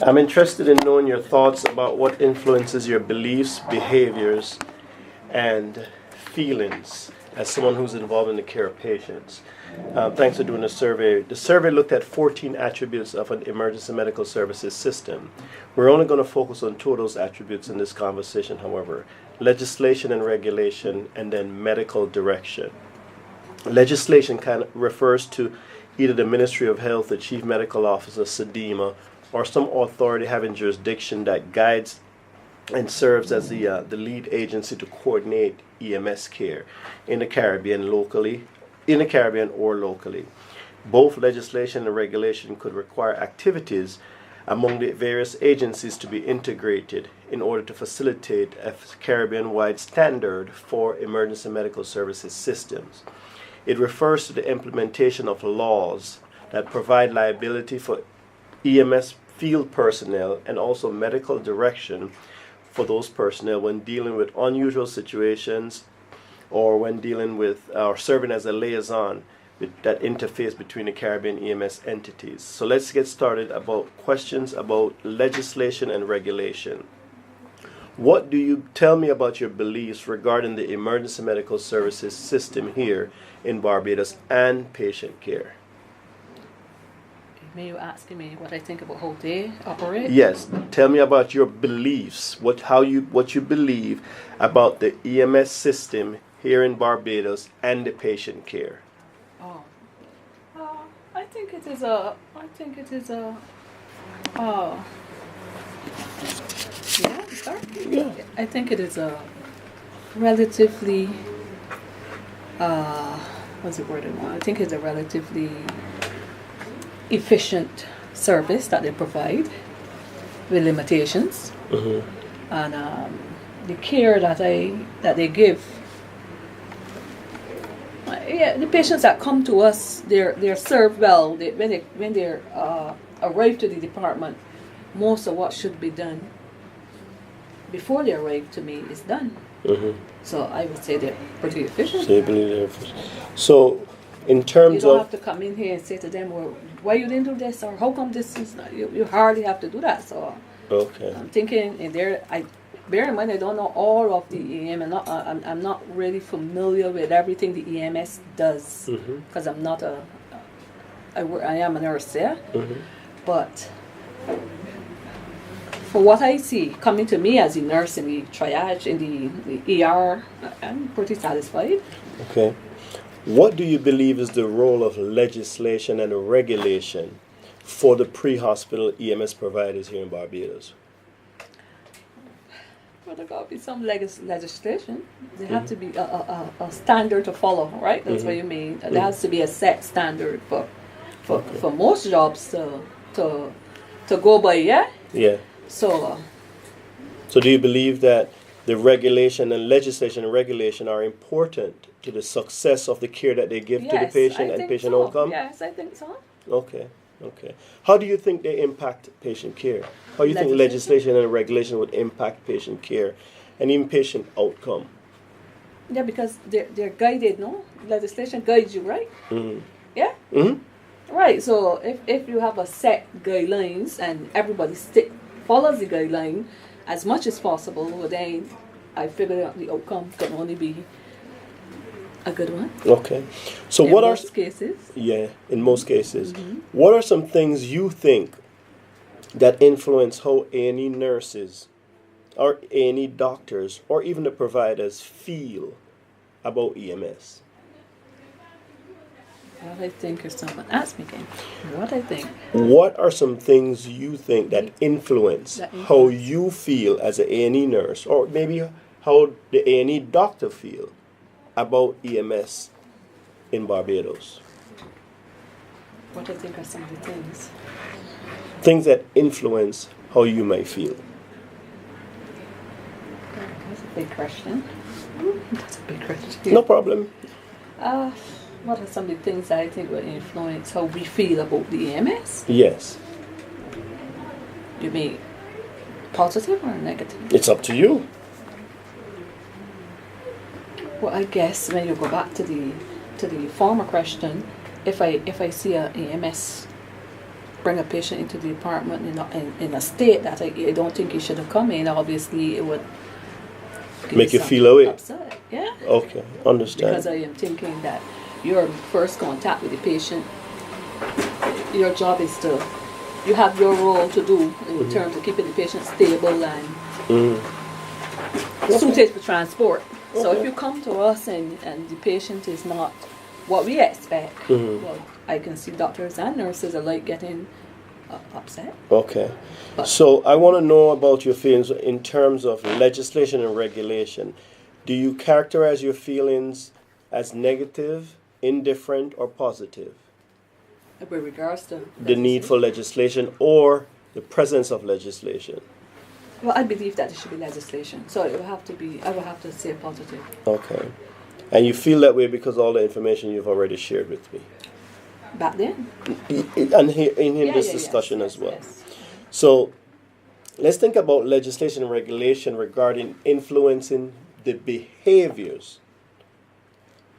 I'm interested in knowing your thoughts about what influences your beliefs, behaviors, and feelings as someone who's involved in the care of patients. Thanks for doing the survey. The survey looked at 14 attributes of an emergency medical services system. We're only going to focus on two of those attributes in this conversation, however: legislation and regulation, and then medical direction. Legislation kind of refers to either the Ministry of Health, the Chief Medical Officer, SEDEMA, or some authority having jurisdiction that guides and serves as the lead agency to coordinate EMS care in the Caribbean or locally. Both legislation and regulation could require activities among the various agencies to be integrated in order to facilitate a Caribbean-wide standard for emergency medical services systems. It refers to the implementation of laws that provide liability for EMS field personnel and also medical direction for those personnel when dealing with unusual situations or when dealing with or serving as a liaison with that interface between the Caribbean EMS entities. So let's get started about questions about legislation and regulation. What do you tell me about your beliefs regarding the emergency medical services system here in Barbados and patient care? May you ask me what I think about how they operate? Yes. Tell me about your beliefs. What you believe about the EMS system here in Barbados and the patient care. I think it is I think it is a relatively what's the word I want? I think it's a relatively efficient service that they provide with limitations. Mm-hmm. And the care that they give. The patients that come to us, they're served well. When they arrive to the department, most of what should be done before they arrive to me is done. Mm-hmm. So I would say they're pretty efficient. So you believe they're efficient. So in terms you don't of... have to come in here and say to them, well, why you didn't do this, or how come this is not... You hardly have to do that. So okay. I'm thinking, bear in mind, I don't know all of the EM. I'm not really familiar with everything the EMS does because I'm not I am a nurse there. Mm-hmm. But for what I see coming to me as a nurse in the triage, in the ER, I'm pretty satisfied. Okay. What do you believe is the role of legislation and regulation for the pre-hospital EMS providers here in Barbados? Well, there got to be some legislation. There have to be a standard to follow, right? That's what you mean. There has to be a set standard for most jobs to go by, yeah? Yeah. So do you believe that the regulation and legislation and regulation are important to the success of the care that they give to the patient and patient outcome? Yes, I think so. Okay. How do you think they impact patient care? How do you think legislation and regulation would impact patient care and even patient outcome? Yeah, because they're guided, no? Legislation guides you, right? Mm-hmm. Yeah? Mm-hmm. Right, so if you have a set guidelines and everybody follows the guideline as much as possible, then I figure out the outcome can only be a good one. Okay. So in most cases? Yeah, in most cases. Mm-hmm. What are some things you think that influence how A&E nurses or A&E doctors or even the providers feel about EMS? What I think, if someone asked me again, what I think. What are some things you think that influence how you feel as an A&E nurse, or maybe how the A&E doctor feel about EMS in Barbados? What I think are some of the things. Things that influence how you might feel. That's a big question. That's a big question. No problem. What are some of the things that I think will influence how we feel about the EMS? Yes. You mean positive or negative? It's up to you. Well, I guess when you go back to the former question, if I see a EMS bring a patient into the apartment in a state that I don't think he should have come in, obviously it would give Make you some feel away. upset. Yeah. Okay, understand. Because I am thinking that your first contact with the patient, your job is to, you have your role to do in terms of keeping the patient stable and suited for transport. So if you come to us and the patient is not what we expect, well, I can see doctors and nurses alike getting upset. Okay. So I want to know about your feelings in terms of legislation and regulation. Do you characterize your feelings as negative, indifferent, or positive? With regards to The need for legislation or the presence of legislation? Well, I believe that it should be legislation. So it will have to be, I will have to say positive. Okay. And you feel that way because all the information you've already shared with me? Back then? And here in this discussion as well. Yes. So let's think about legislation and regulation regarding influencing the behaviors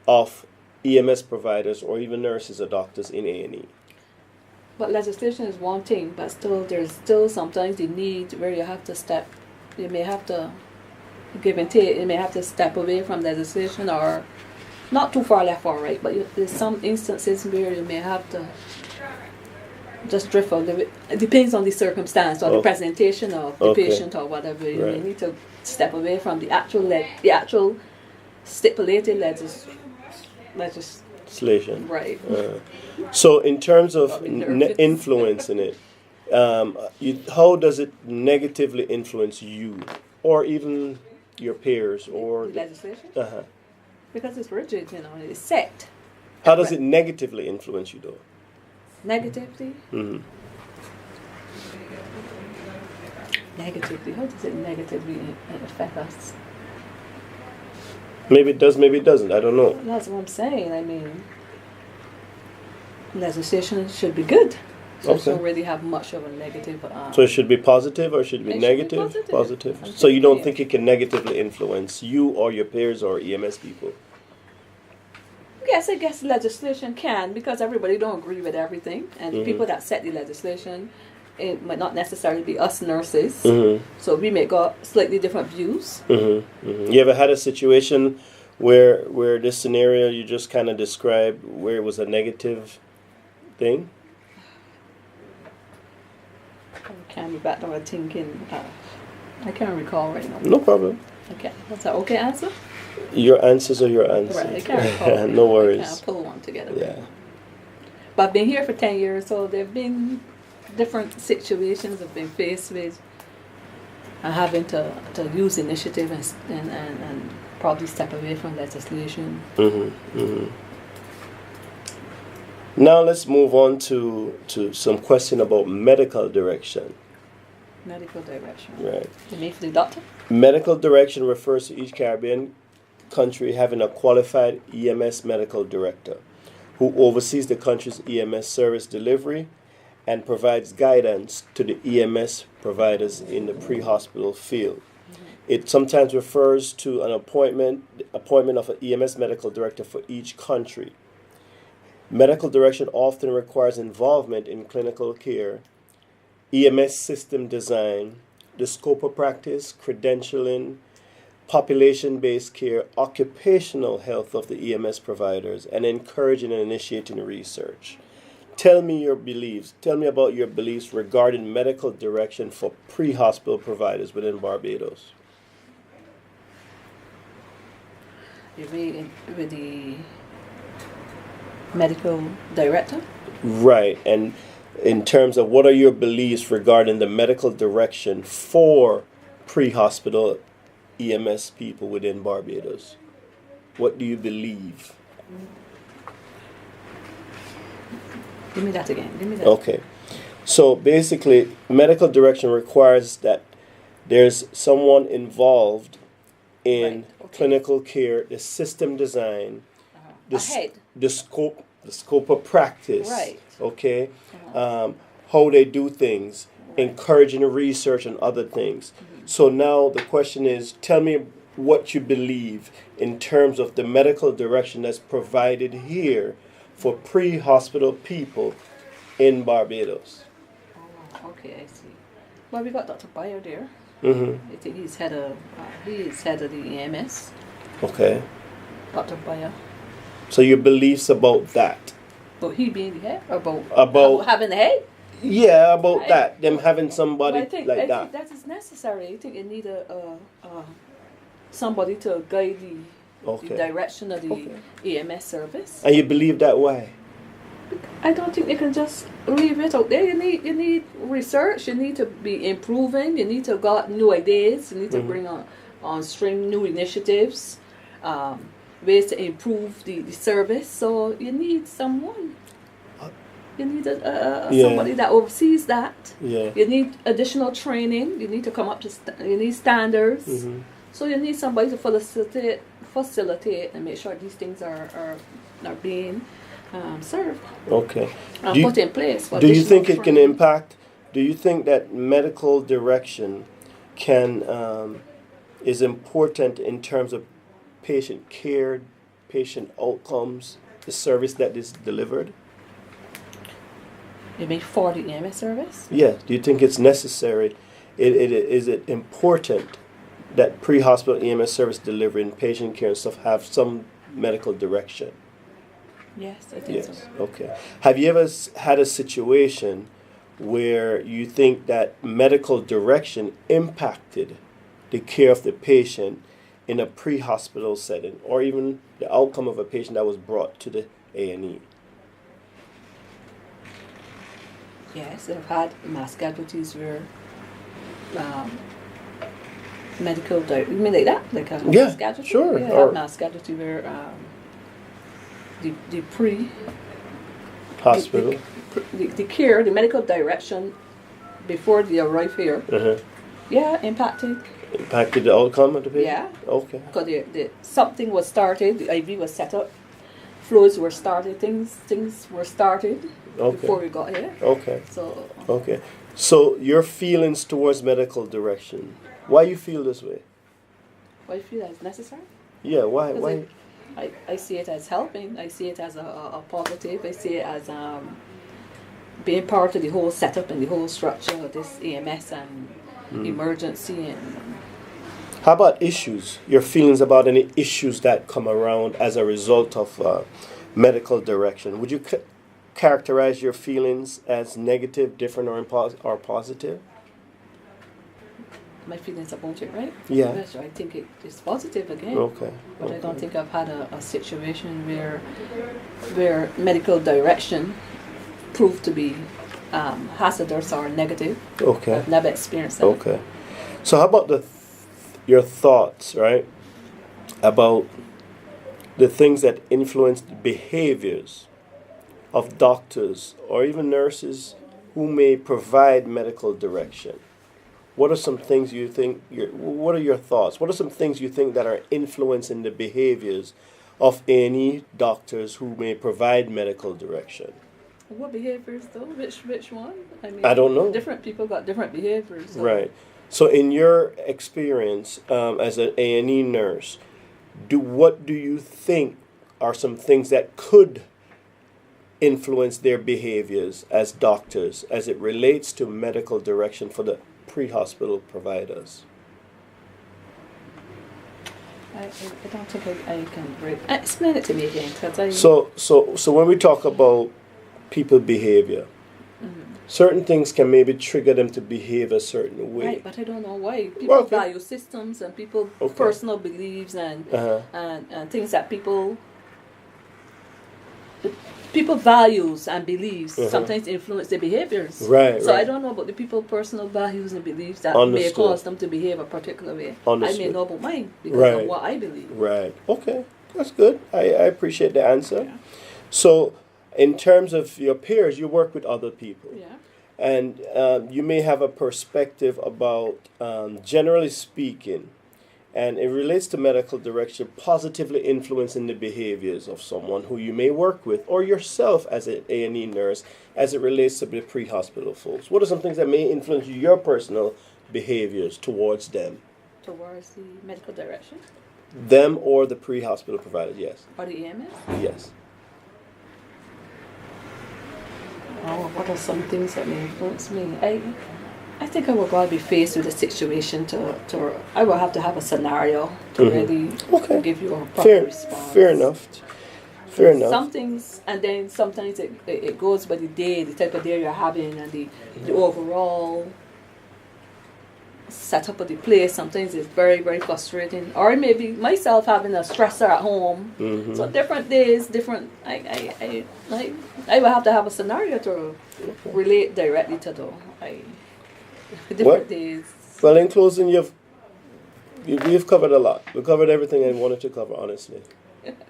of EMS providers or even nurses or doctors in A&E. But legislation is one thing, but still, there's still sometimes the need where you have to step, you may have to give and take, you may have to step away from legislation or not too far left or right, but there's some instances where you may have to just drift out. It depends on the circumstance or the presentation of the patient or whatever. You may need to step away from the actual stipulated legislation. Right. So in terms of influencing it, how does it negatively influence you or even your peers or legislation? Because it's rigid, it's set. How does it negatively influence you though? Negatively? Negatively? How does it negatively affect us? Maybe it does, maybe it doesn't. I don't know. That's what I'm saying. I mean, legislation should be good. So it don't really have much of a negative. So it should be positive or should it be negative? Should be positive. So you don't think it can negatively influence you or your peers or EMS people? Yes, I guess legislation can, because everybody don't agree with everything, and the people that set the legislation, it might not necessarily be us nurses. So we may got slightly different views. You ever had a situation where this scenario you just kind of described, where it was a negative thing? I can't be back to my thinking. I can't recall right now. No problem. Okay, that's an okay answer? Your answers are your answers. Right, I can't recall. No worries. I can't pull one together. Yeah. But I've been here for 10 years, so there have been different situations I've been faced with having to use initiative and probably step away from legislation. Now let's move on to some question about medical direction. Medical direction. Right. You mean for the doctor? Medical direction refers to each Caribbean country having a qualified EMS medical director who oversees the country's EMS service delivery and provides guidance to the EMS providers in the pre-hospital field. It sometimes refers to an appointment of an EMS medical director for each country. Medical direction often requires involvement in clinical care, EMS system design, the scope of practice, credentialing, population-based care, occupational health of the EMS providers, and encouraging and initiating research. Tell me your beliefs. Tell me about your beliefs regarding medical direction for pre-hospital providers within Barbados. You mean with the medical director? Right, and in terms of what are your beliefs regarding the medical direction for pre-hospital EMS people within Barbados? What do you believe? Give me that again. Give me that. Okay. So basically, medical direction requires that there's someone involved in clinical care, the system design, the scope of practice. Right. Okay. How they do things, encouraging research and other things. So now the question is, tell me what you believe in terms of the medical direction that's provided here for pre-hospital people in Barbados. Okay, I see. Well, we got Dr. Bayer there. Mm-hmm. I think he's head of the EMS. Okay. Dr. Bayer. So your beliefs about that? But he being the head, or About having the head. yeah, about I- that. Them having somebody But I think like that. that is necessary. I think you need somebody to guide the Okay. direction of the Okay. EMS service. And you believe that why? I don't think they can just leave it out there. You need research. You need to be improving. You need to got new ideas. You need to bring on stream new initiatives, ways to improve the service. So you need someone. You need somebody that oversees that. Yeah. You need additional training. You need to come up to you need standards. Mm-hmm. So you need somebody to facilitate and make sure these things are being served Okay. and Do you- put in place. For Do you additional think it can training. impact? Do you think that medical direction can is important in terms of patient care, patient outcomes, the service that is delivered? You mean for the EMS service? Yeah. Do you think it's necessary? Is it important that pre-hospital EMS service delivery and patient care and stuff have some medical direction? Yes, I think so. Yes. Okay. Have you ever had a situation where you think that medical direction impacted the care of the patient in a pre-hospital setting, or even the outcome of a patient that was brought to the A&E? Yes, I've had mass casualties where you mean like that? Like a Yeah, mass casualty? sure. Yeah, I Or- had mass casualty where the pre Hospital. the care, the medical direction before they arrive here, Uh-huh. yeah, impacted. Impacted the outcome of the patient? Yeah, Okay. because something was started, the IV was set up, fluids were started, things were started Okay. before we got here. Okay. So Okay. So your feelings towards medical direction. Why you feel this way? I feel that it's necessary. Yeah, why? Because Why? I see it as helping. I see it as a positive. I see it as being part of the whole setup and the whole structure of this EMS and emergency and How about issues? Your feelings about any issues that come around as a result of medical direction? Would you characterize your feelings as negative, different, or positive? my feelings about it, right? Yeah. Yes, I think it is positive again. Okay. But I don't okay. think I've had a situation where medical direction proved to be hazardous or negative. Okay. I've never experienced that. Okay. So how about your thoughts, right, about the things that influence the behaviors of doctors or even nurses who may provide medical direction? What are some things you think? What are your thoughts? What are some things you think that are influencing the behaviors of any doctors who may provide medical direction? What behaviors though? Which one? I mean, I don't know. Different people got different behaviors. So Right. So, in your experience as an A&E nurse, what do you think are some things that could influence their behaviors as doctors as it relates to medical direction for the pre-hospital providers? I don't think I can break. Explain it to me again, because I. So when we talk about people behavior, certain things can maybe trigger them to behave a certain way. Right, but I don't know why. People Okay. value systems and people Okay. personal beliefs and Uh-huh. and things that people values and beliefs Uh-huh. sometimes influence their behaviors. Right, So I right. don't know about the people personal values and beliefs that Understood. may cause them to behave a particular way. I may Understood. know about mine because Right. of what I believe. Right. Okay. That's good. I appreciate the answer. Yeah. So, in terms of your peers, you work with other people. Yeah. And you may have a perspective about, generally speaking, and it relates to medical direction, positively influencing the behaviors of someone who you may work with, or yourself as an A&E nurse, as it relates to the pre-hospital folks. What are some things that may influence your personal behaviors towards them? Towards the medical direction Them or the pre-hospital providers? Yes. or the EMS. Yes. Oh, what are some things that may influence me? I think I will going to be faced with a situation to I will have to have a scenario to really Okay. give you a proper response. Fair enough. Fair enough. Some things, and then sometimes it goes by the day, the type of day you're having, and the overall setup of the place. Sometimes it's very, very frustrating. Or maybe myself having a stressor at home. So different days, different. I will have to have a scenario to relate directly to different days. Well, in closing, you've covered a lot. We covered everything I wanted to cover, honestly.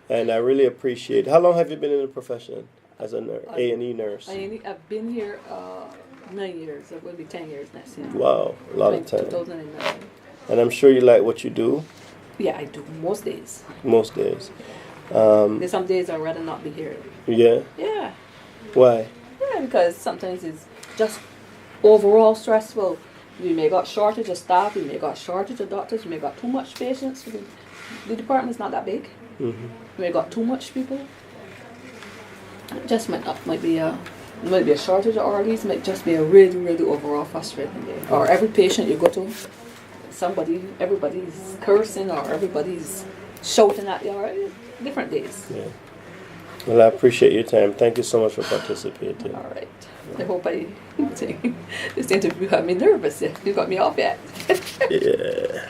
And I really appreciate. How long have you been in the profession as a A&E nurse? I've been here 9 years. It will be 10 years next year. Wow, a lot of time. 2009. And I'm sure you like what you do. Yeah, I do most days. Most days. There's some days I'd rather not be here. Yeah. Yeah. Why? Yeah, because sometimes it's just overall stressful. We may got shortage of staff, we may got shortage of doctors, we may got too much patients. The department's not that big. We may got too much people. It just might be a shortage of RDs, might just be a really, really overall frustrating day. Or every patient you go to, everybody's cursing or everybody's shouting at you, or different days. Yeah. Well, I appreciate your time. Thank you so much for participating. All right. I hope this interview got me nervous. You got me off yet. Yeah.